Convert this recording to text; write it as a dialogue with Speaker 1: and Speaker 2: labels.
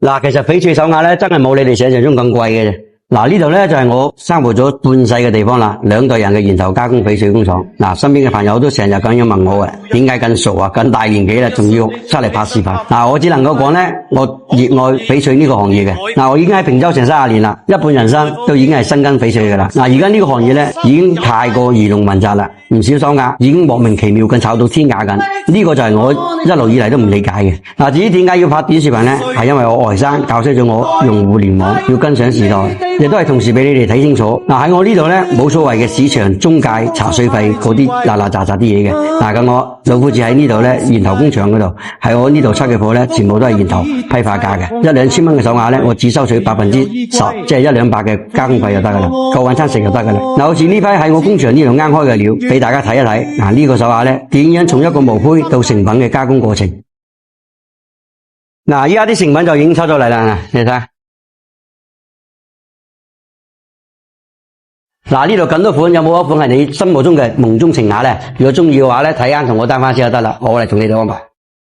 Speaker 1: 嗱，其實翡翠手鐲咧真係冇你哋想象中咁貴嘅啫。嗱，呢度咧就係我生活咗半世嘅地方啦，2代人嘅源頭加工翡翠工廠。嗱，身邊嘅朋友都成日咁樣問我嘅，點解咁傻啊？咁大年紀啦，仲要出嚟拍視頻？嗱，我只能夠講咧，我熱愛翡翠呢個行業嘅。嗱，我已經喺平洲成30年啦，一半人生都已經係深耕翡翠噶啦。嗱，而家呢個行業咧已經太過魚龍混雜啦，唔少手鐲已經莫名其妙咁炒到天價緊。呢個就係我一路以嚟都唔理解嘅。嗱，至於點解要拍短視頻咧，係因為我外甥教識咗我用互聯網，要跟上時代。亦都係同時俾你哋睇清楚。嗱，喺我呢度咧冇所謂嘅市場中介茶水費嗰啲嗱嗱雜雜啲嘢嘅。嗱，咁我老夫子喺呢度咧源頭工廠嗰度，喺我呢度出嘅貨咧全部都係源頭批發價嘅，1、2千蚊嘅手鐲咧我只收取10%，即係100-200嘅加工費就得噶啦，夠晚餐食就得噶啦。嗱，好似呢批喺我工場呢度啱開嘅料，俾大家睇一睇。嗱，呢個手鐲咧點樣從一個毛坯到成品嘅加工過程。嗱，依家啲成品就已經出咗嚟啦，你睇下。嗱，呢度咁多款，有冇一款係你心目中嘅夢中情鐲咧？如果中意嘅話咧，睇啱同我單翻先就得啦，我嚟同你哋安排。